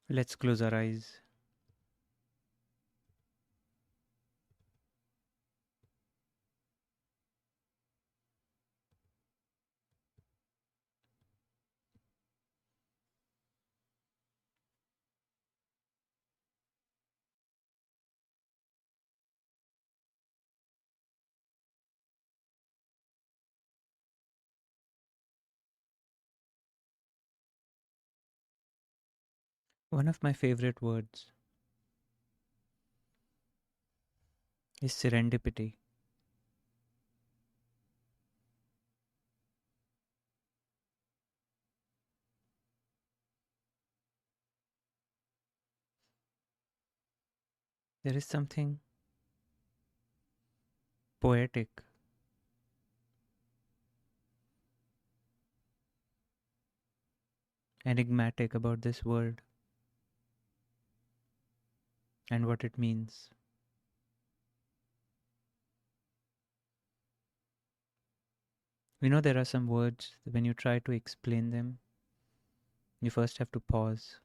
Let's close our eyes. One of my favorite words is serendipity. There is something poetic, enigmatic about this word and what it means. We know there are some words that when you try to explain them, you first have to pause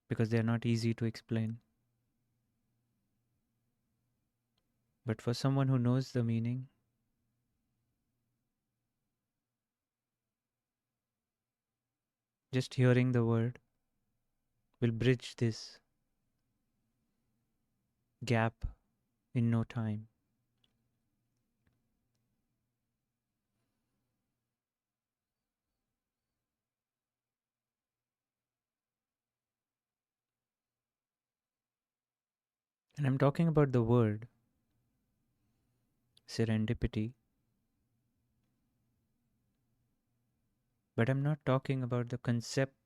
because they are not easy to explain. But for someone who knows the meaning, just hearing the word will bridge this gap in no time. And I'm talking about the word serendipity, but I'm not talking about the concept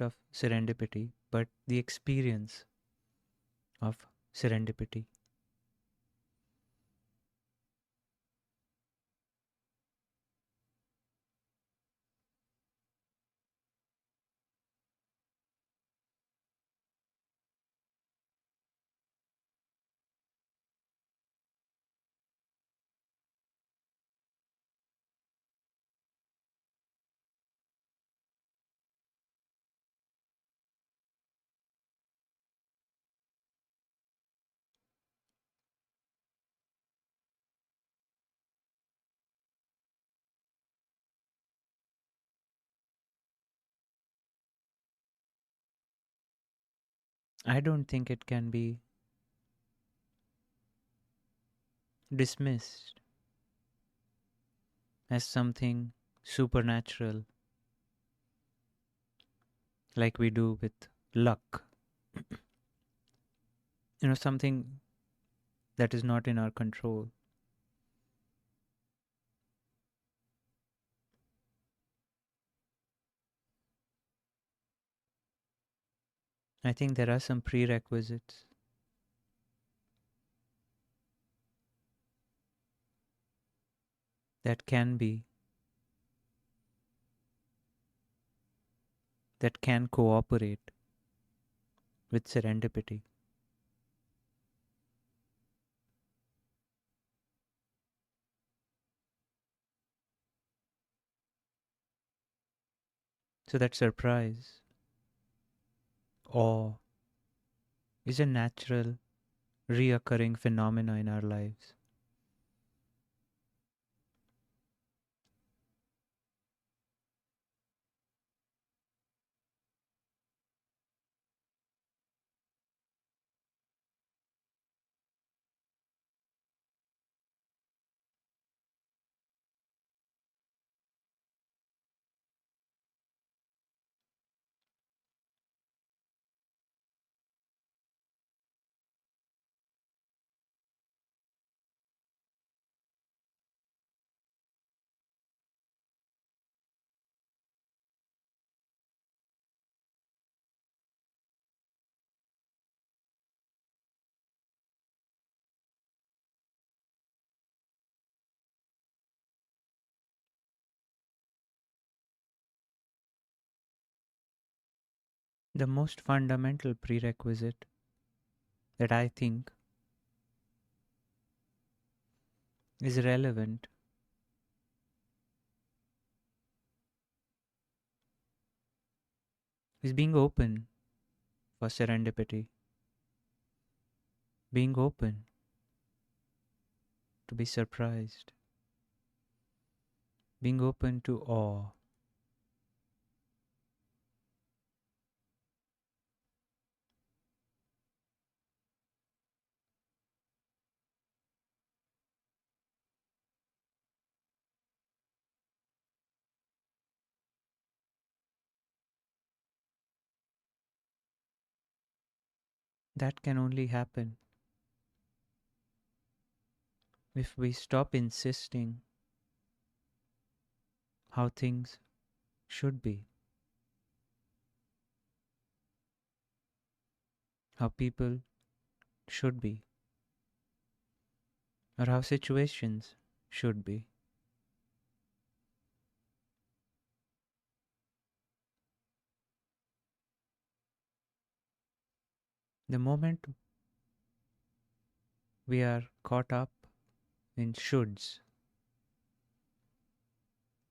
of serendipity, but the experience of serendipity. I don't think it can be dismissed as something supernatural like we do with luck. Something that is not in our control. I think there are some prerequisites that can be, that can cooperate with serendipity. So that surprise, awe, is a natural, reoccurring phenomena in our lives. The most fundamental prerequisite that I think is relevant is being open for serendipity, being open to be surprised, being open to awe. That can only happen if we stop insisting how things should be, how people should be, or how situations should be. The moment we are caught up in shoulds,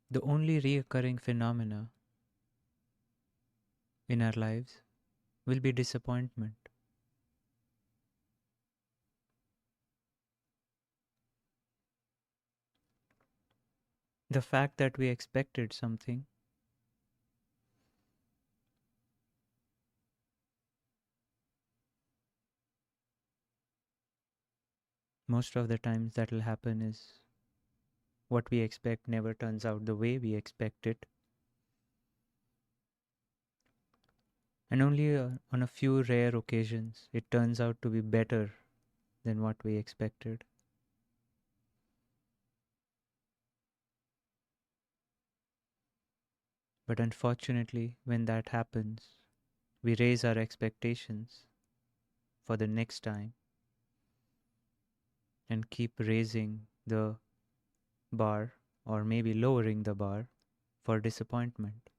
the only reoccurring phenomena in our lives will be disappointment. The fact that we expected something, most of the times that will happen is what we expect never turns out the way we expect it, and only on a few rare occasions it turns out to be better than what we expected. But unfortunately, when that happens, we raise our expectations for the next time and keep raising the bar or maybe lowering the bar for disappointment.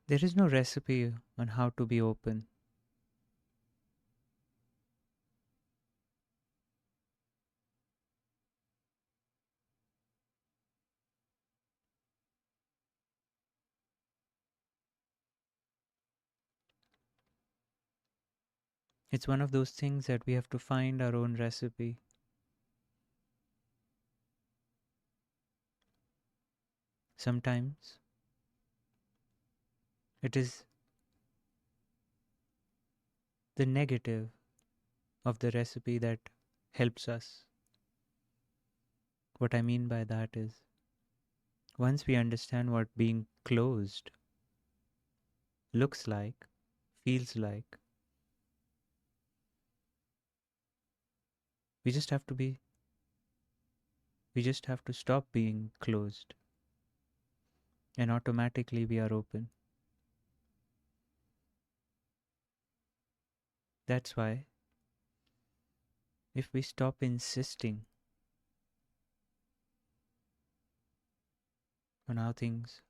There is no recipe on how to be open. It's one of those things that we have to find our own recipe. Sometimes it is the negative of the recipe that helps us. What I mean by that is, once we understand what being closed looks like, feels like, we just have to be, we just have to stop being closed and automatically we are open. That's why if we stop insisting on how things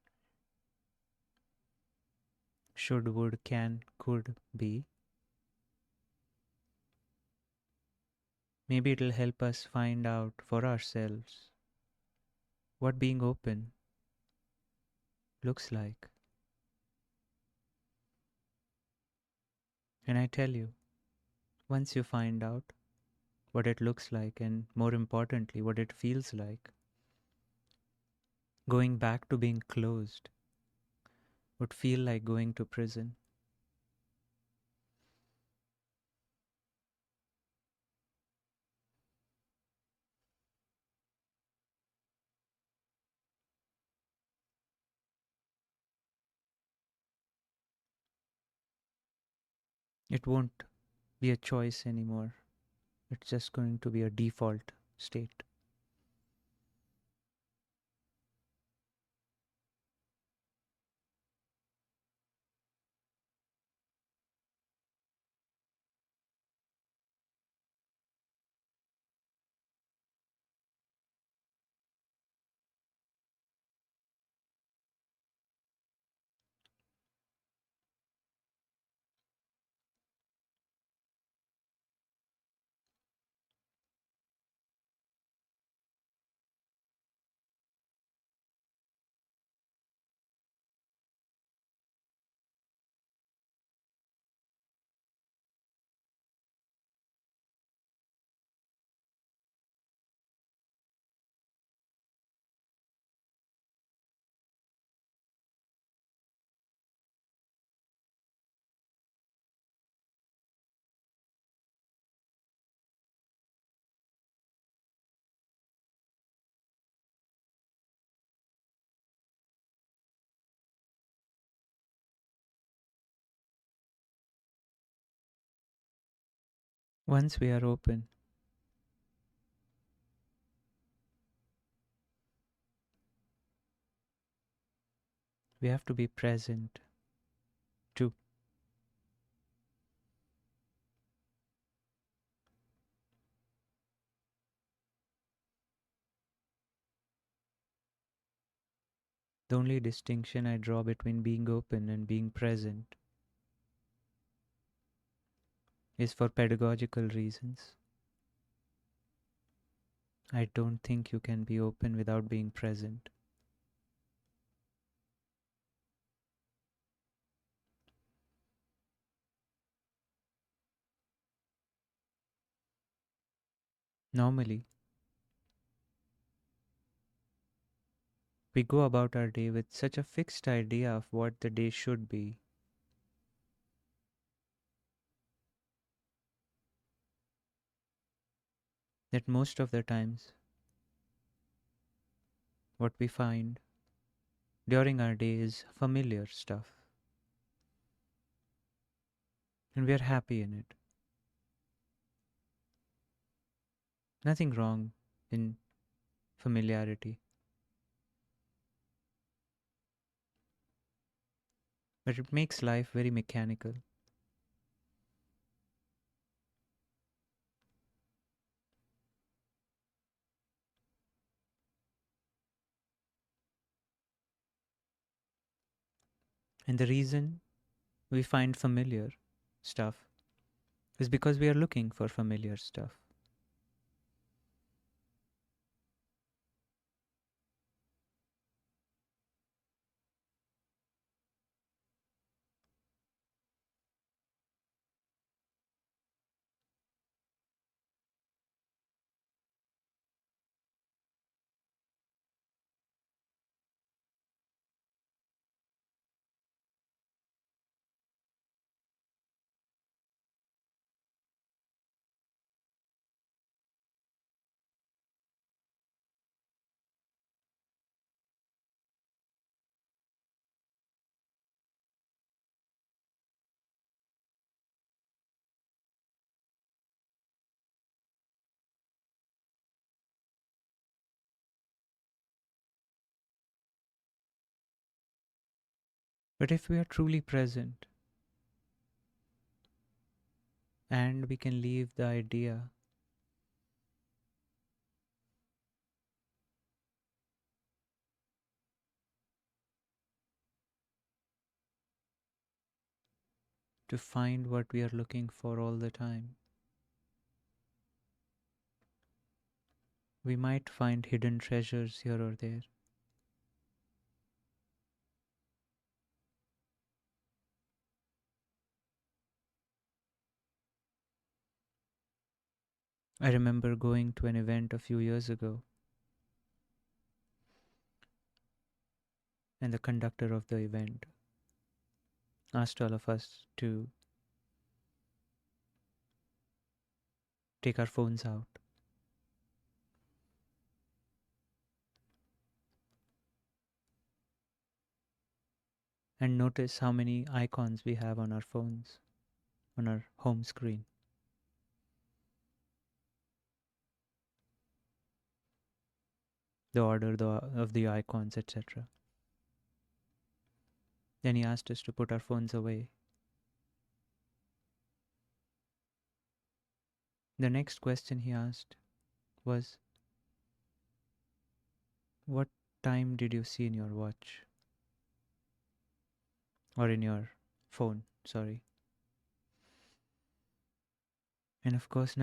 should, would, can, could be, maybe it'll help us find out for ourselves what being open looks like. And I tell you, once you find out what it looks like and more importantly, what it feels like, going back to being closed would feel like going to prison. It won't be a choice anymore. It's just going to be a default state. Once we are open, we have to be present too. The only distinction I draw between being open and being present is for pedagogical reasons. I don't think you can be open without being present. Normally, we go about our day with such a fixed idea of what the day should be that most of the times what we find during our day is familiar stuff, and we are happy in it. Nothing wrong in familiarity, but it makes life very mechanical. And the reason we find familiar stuff is because we are looking for familiar stuff. But if we are truly present and we can leave the idea to find what we are looking for all the time, we might find hidden treasures here or there. I remember going to an event a few years ago, and the conductor of the event asked all of us to take our phones out and notice how many icons we have on our phones, on our home screen. The order of the icons, etc. Then he asked us to put our phones away. The next question he asked was, "What time did you see in your watch?" Or in your phone, sorry. And of course,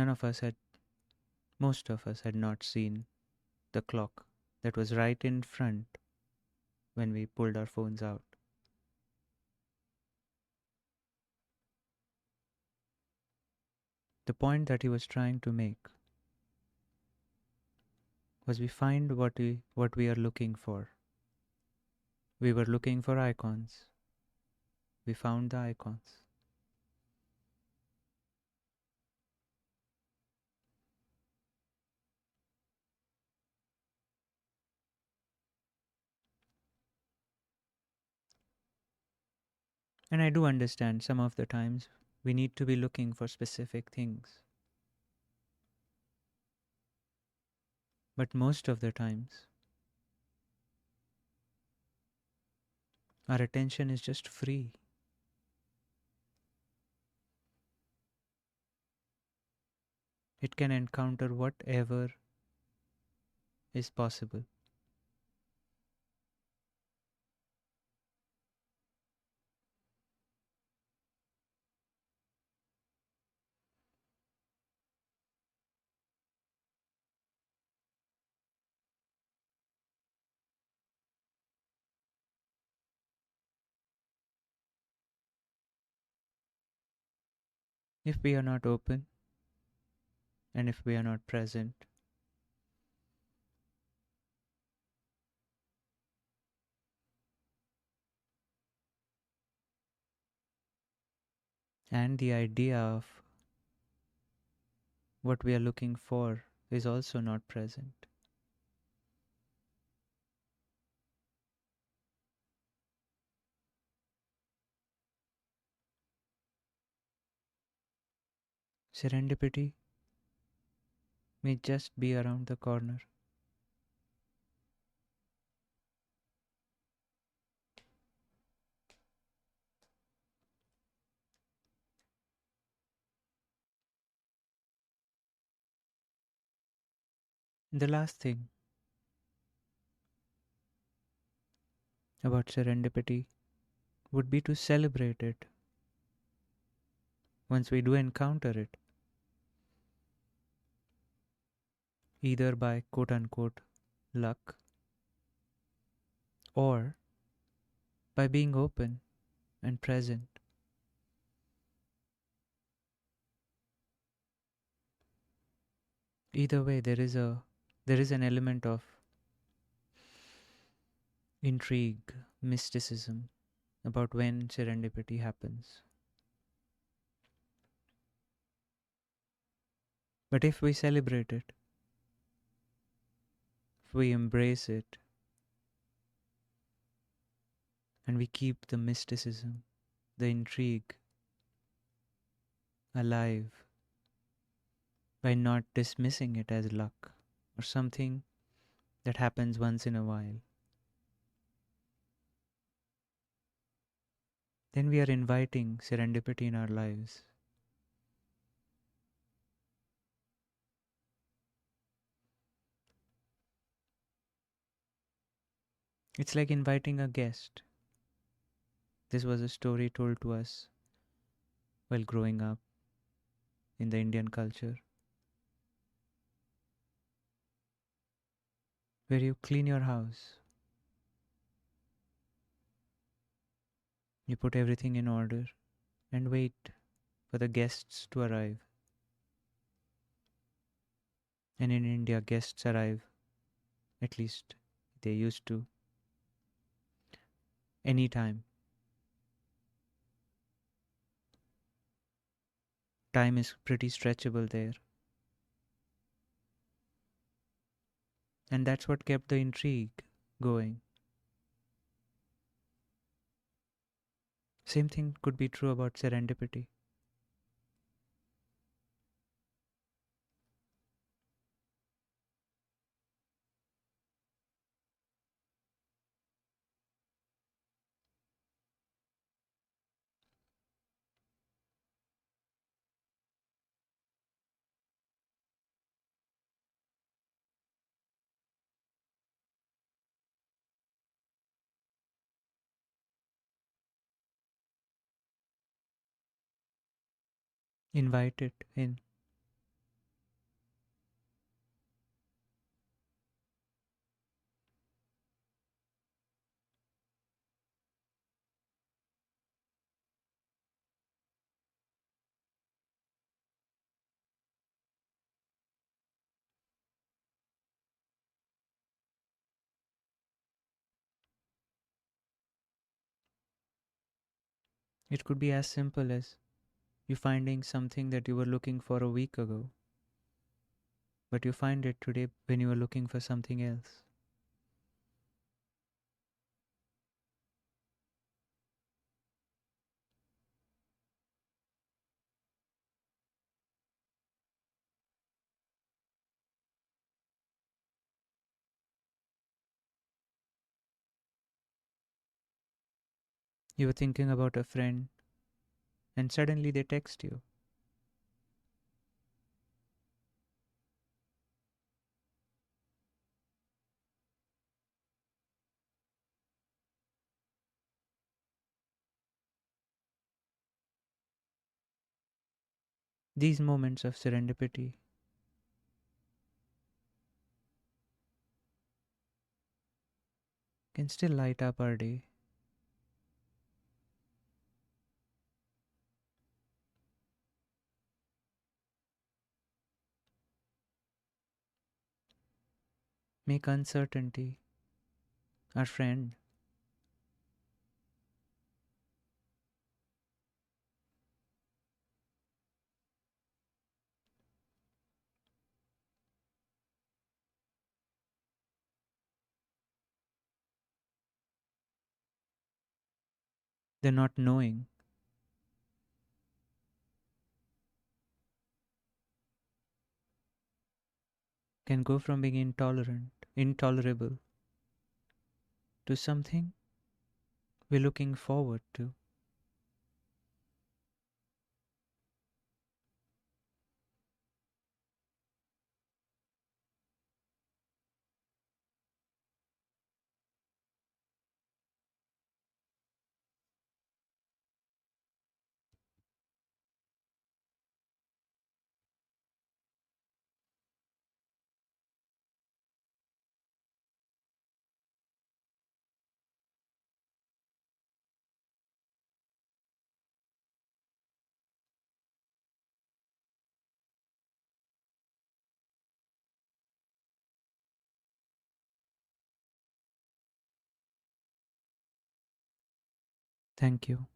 most of us had not seen the clock that was right in front when we pulled our phones out. The point that he was trying to make was we find what we are looking for. We were looking for icons. We found the icons. And I do understand some of the times we need to be looking for specific things. But most of the times, our attention is just free. It can encounter whatever is possible. If we are not open and if we are not present, and the idea of what we are looking for is also not present. Serendipity may just be around the corner. The last thing about serendipity would be to celebrate it once we do encounter it, either by quote unquote luck or by being open and present. Either way, there is an element of intrigue, mysticism about when serendipity happens. But if we celebrate it, if we embrace it, and we keep the mysticism, the intrigue alive by not dismissing it as luck or something that happens once in a while, then we are inviting serendipity in our lives. It's like inviting a guest. This was a story told to us while growing up in the Indian culture, where you clean your house, you put everything in order, and wait for the guests to arrive. And in India, guests arrive, at least they used to, anytime. Time is pretty stretchable there. And that's what kept the intrigue going. Same thing could be true about serendipity. Invite it in. It could be as simple as you finding something that you were looking for a week ago, but you find it today when you were looking for something else. You were thinking about a friend, and suddenly they text you. These moments of serendipity can still light up our day, make uncertainty our friend. The not knowing can go from being intolerable, to something we're looking forward to. Thank you.